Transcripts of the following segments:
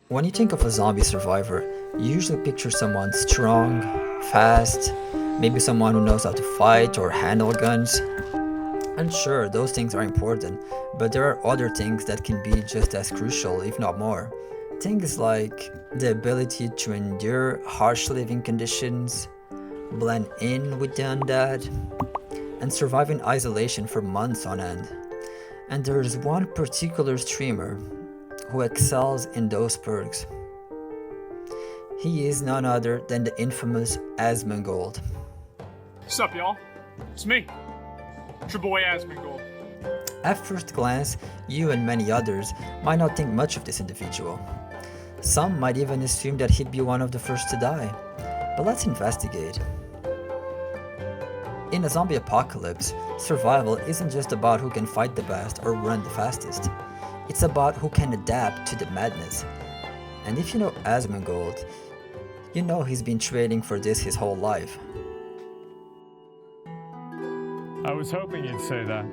When you think of a zombie survivor, you usually picture someone strong, fast, maybe someone who knows how to fight or handle guns. And sure, those things are important, but there are other things that can be just as crucial, if not more. Things like the ability to endure harsh living conditions, blend in with the undead, and survive in isolation for months on end. And there's one particular streamer who excels in those perks. He is none other than the infamous Asmongold. What's up, y'all? It's me. It's your boy Asmongold. At first glance, you and many others might not think much of this individual. Some might even assume that he'd be one of the first to die. But let's investigate. In a zombie apocalypse, survival isn't just about who can fight the best or run the fastest. It's about who can adapt to the madness. And if you know Asmongold, you know he's been training for this his whole life. I was hoping you'd say that.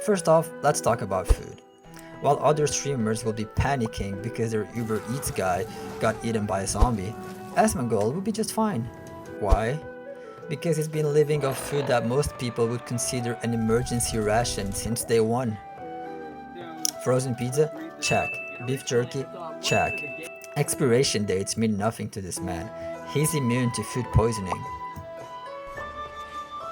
First off, let's talk about food. While other streamers will be panicking because their Uber Eats guy got eaten by a zombie, Asmongold will be just fine. Why? Because he's been living off food that most people would consider an emergency ration since day one. Frozen pizza? Check. Beef jerky? Check. Expiration dates mean nothing to this man. He's immune to food poisoning.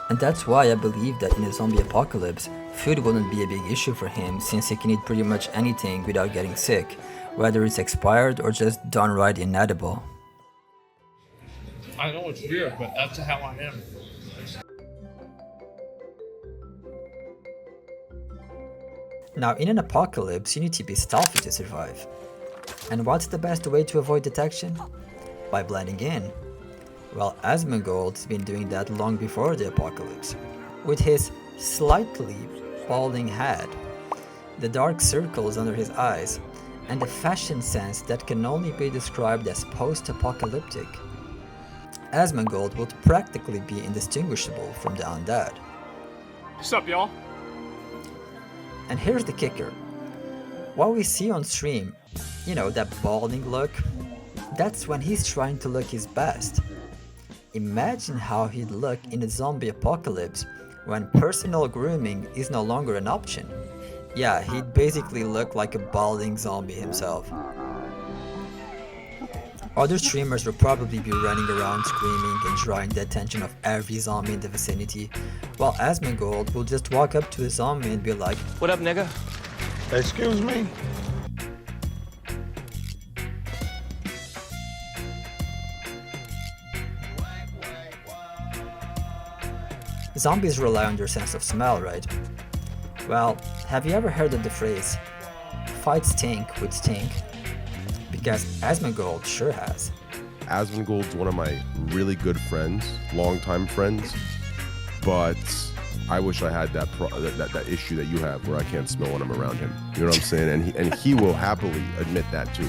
And that's why I believe that in a zombie apocalypse, food wouldn't be a big issue for him since he can eat pretty much anything without getting sick, whether it's expired or just downright inedible. I know it's weird, but that's how I am. Now, in an apocalypse, you need to be stealthy to survive. And what's the best way to avoid detection? By blending in. Well, Asmongold's been doing that long before the apocalypse. With his slightly balding head, the dark circles under his eyes, and a fashion sense that can only be described as post-apocalyptic, Asmongold would practically be indistinguishable from the undead. What's up, y'all? And here's the kicker. What we see on stream, you know, that balding look, that's when he's trying to look his best. Imagine how he'd look in a zombie apocalypse when personal grooming is no longer an option. Yeah, he'd basically look like a balding zombie himself. Other streamers will probably be running around screaming and drawing the attention of every zombie in the vicinity, while Asmongold will just walk up to a zombie and be like, "What up, nigga?" Excuse me? Zombies rely on their sense of smell, right? Well, have you ever heard of the phrase, "Fight stink with stink"? Because Asmongold sure has. Asmongold's one of my really good friends, longtime friends, but I wish I had that issue that you have where I can't smell when I'm around him. You know what I'm saying? And he will happily admit that too.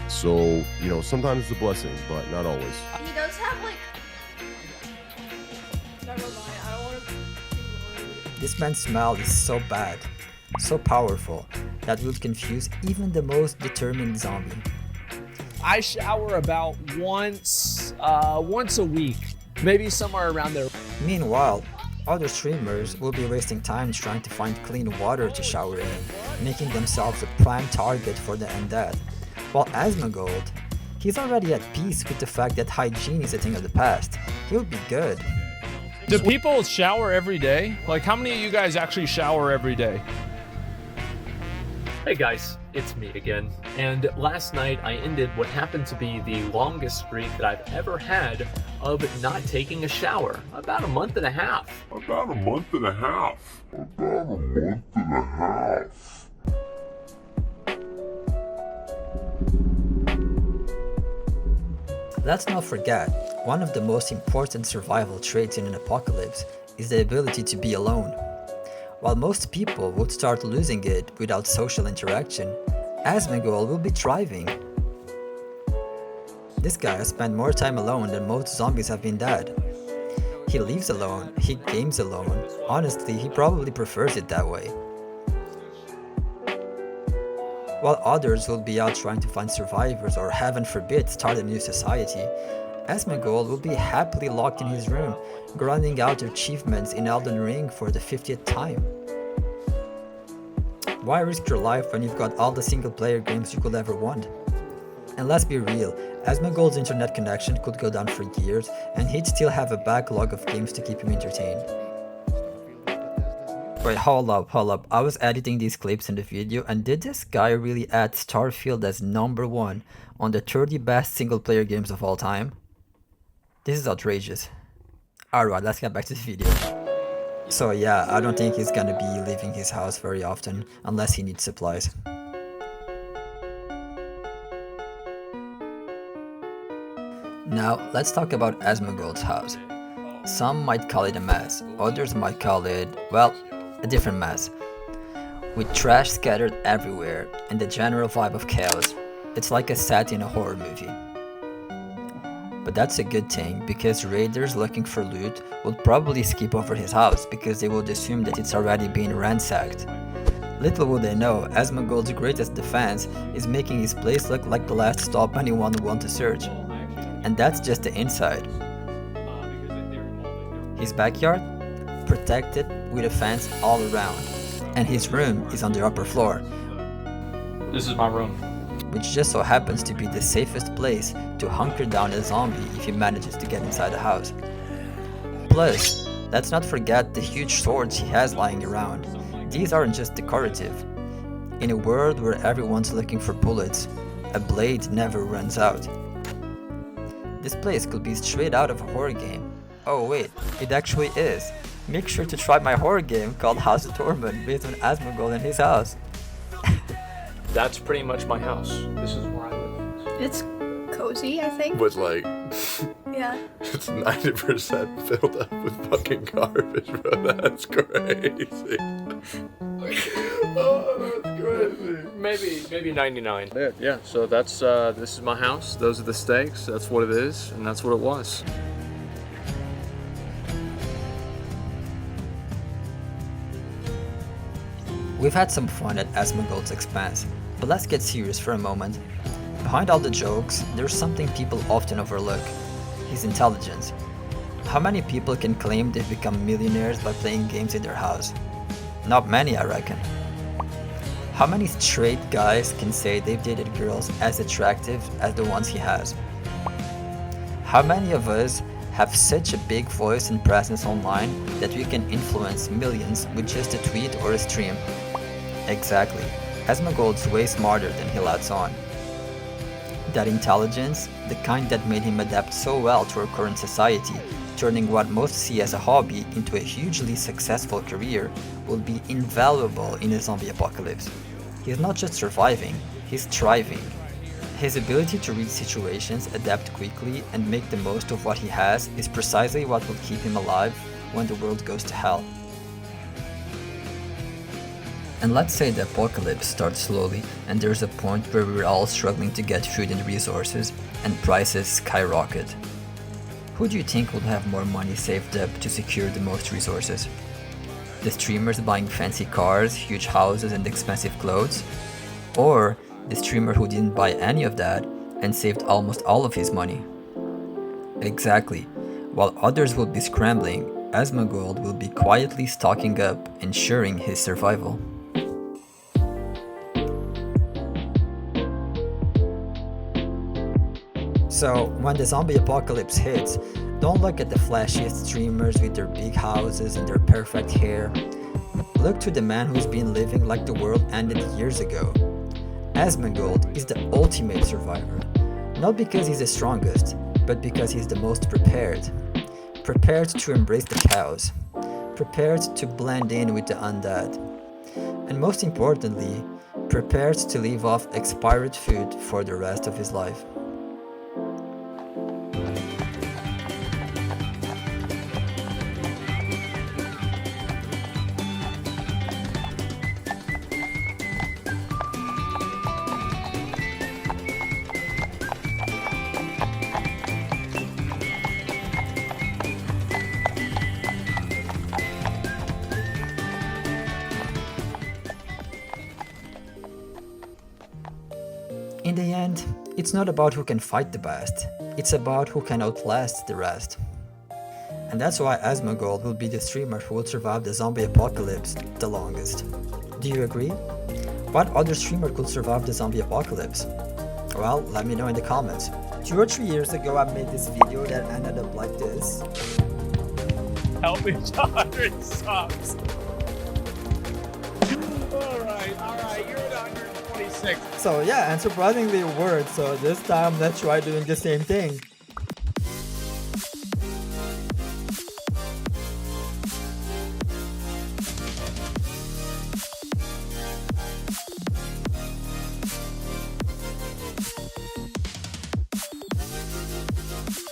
So, you know, sometimes it's a blessing, but not always. He does have like... Never mind, I don't want to... This man's smell is so bad, so powerful, that would confuse even the most determined zombie. I shower about once a week, maybe somewhere around there. Meanwhile, other streamers will be wasting time trying to find clean water to shower in, making themselves a prime target for the undead. While Asmongold, he's already at peace with the fact that hygiene is a thing of the past. He'll be good. Do people shower every day? Like, how many of you guys actually shower every day? Hey guys, it's me again, and last night I ended what happened to be the longest streak that I've ever had of not taking a shower. About a month and a half. Let's not forget, one of the most important survival traits in an apocalypse is the ability to be alone. While most people would start losing it without social interaction, Asmongold will be thriving. This guy has spent more time alone than most zombies have been dead. He lives alone, he games alone. Honestly, he probably prefers it that way. While others will be out trying to find survivors or, heaven forbid, start a new society, Asmongold will be happily locked in his room, grinding out achievements in Elden Ring for the 50th time. Why risk your life when you've got all the single-player games you could ever want? And let's be real, Asmongold's internet connection could go down for years, and he'd still have a backlog of games to keep him entertained. Wait, hold up. I was editing these clips in the video, and did this guy really add Starfield as #1 on the 30 best single-player games of all time? This is outrageous. Alright, let's get back to the video. So yeah, I don't think he's gonna be leaving his house very often, unless he needs supplies. Now, let's talk about Asmongold's house. Some might call it a mess, others might call it, well, a different mess. With trash scattered everywhere and the general vibe of chaos. It's like a set in a horror movie. But that's a good thing, because raiders looking for loot would probably skip over his house because they would assume that it's already been ransacked. Little would they know, Asmongold's greatest defense is making his place look like the last stop anyone would want to search. And that's just the inside. His backyard? Protected with a fence all around. And his room is on the upper floor. This is my room. Which just so happens to be the safest place to hunker down a zombie if he manages to get inside the house. Plus, let's not forget the huge swords he has lying around. These aren't just decorative. In a world where everyone's looking for bullets, a blade never runs out. This place could be straight out of a horror game. Oh wait, it actually is. Make sure to try my horror game called House of Torment based on Asmongold and his house. That's pretty much my house. This is where I live. It's cozy, I think. But like, Yeah. it's 90% filled up with fucking garbage, bro. That's crazy. Oh, that's crazy. Maybe 99. Yeah. So that's this is my house. Those are the stakes. That's what it is, and that's what it was. We've had some fun at Asmongold's expense, but let's get serious for a moment. Behind all the jokes, there's something people often overlook: his intelligence. How many people can claim they've become millionaires by playing games in their house? Not many, I reckon. How many straight guys can say they've dated girls as attractive as the ones he has? How many of us have such a big voice and presence online that we can influence millions with just a tweet or a stream? Exactly. Asmongold's way smarter than he lets on. That intelligence, the kind that made him adapt so well to our current society, turning what most see as a hobby into a hugely successful career, will be invaluable in a zombie apocalypse. He's not just surviving, he's thriving. His ability to read situations, adapt quickly, and make the most of what he has is precisely what will keep him alive when the world goes to hell. And let's say the apocalypse starts slowly and there's a point where we're all struggling to get food and resources and prices skyrocket. Who do you think would have more money saved up to secure the most resources? The streamers buying fancy cars, huge houses and expensive clothes? Or the streamer who didn't buy any of that and saved almost all of his money? Exactly. While others will be scrambling, Asmongold will be quietly stocking up, ensuring his survival. So, when the zombie apocalypse hits, don't look at the flashiest streamers with their big houses and their perfect hair. Look to the man who's been living like the world ended years ago. Asmongold is the ultimate survivor, not because he's the strongest, but because he's the most prepared. Prepared to embrace the chaos, prepared to blend in with the undead, and most importantly, prepared to live off expired food for the rest of his life. In the end, it's not about who can fight the best, it's about who can outlast the rest. And that's why Asmongold will be the streamer who will survive the zombie apocalypse the longest. Do you agree? What other streamer could survive the zombie apocalypse? Well, let me know in the comments. 2 or 3 years ago I made this video that ended up like this. Help me, 100 subs. Alright, you're at 126. So yeah, and surprisingly it worked, so this time let's try doing the same thing.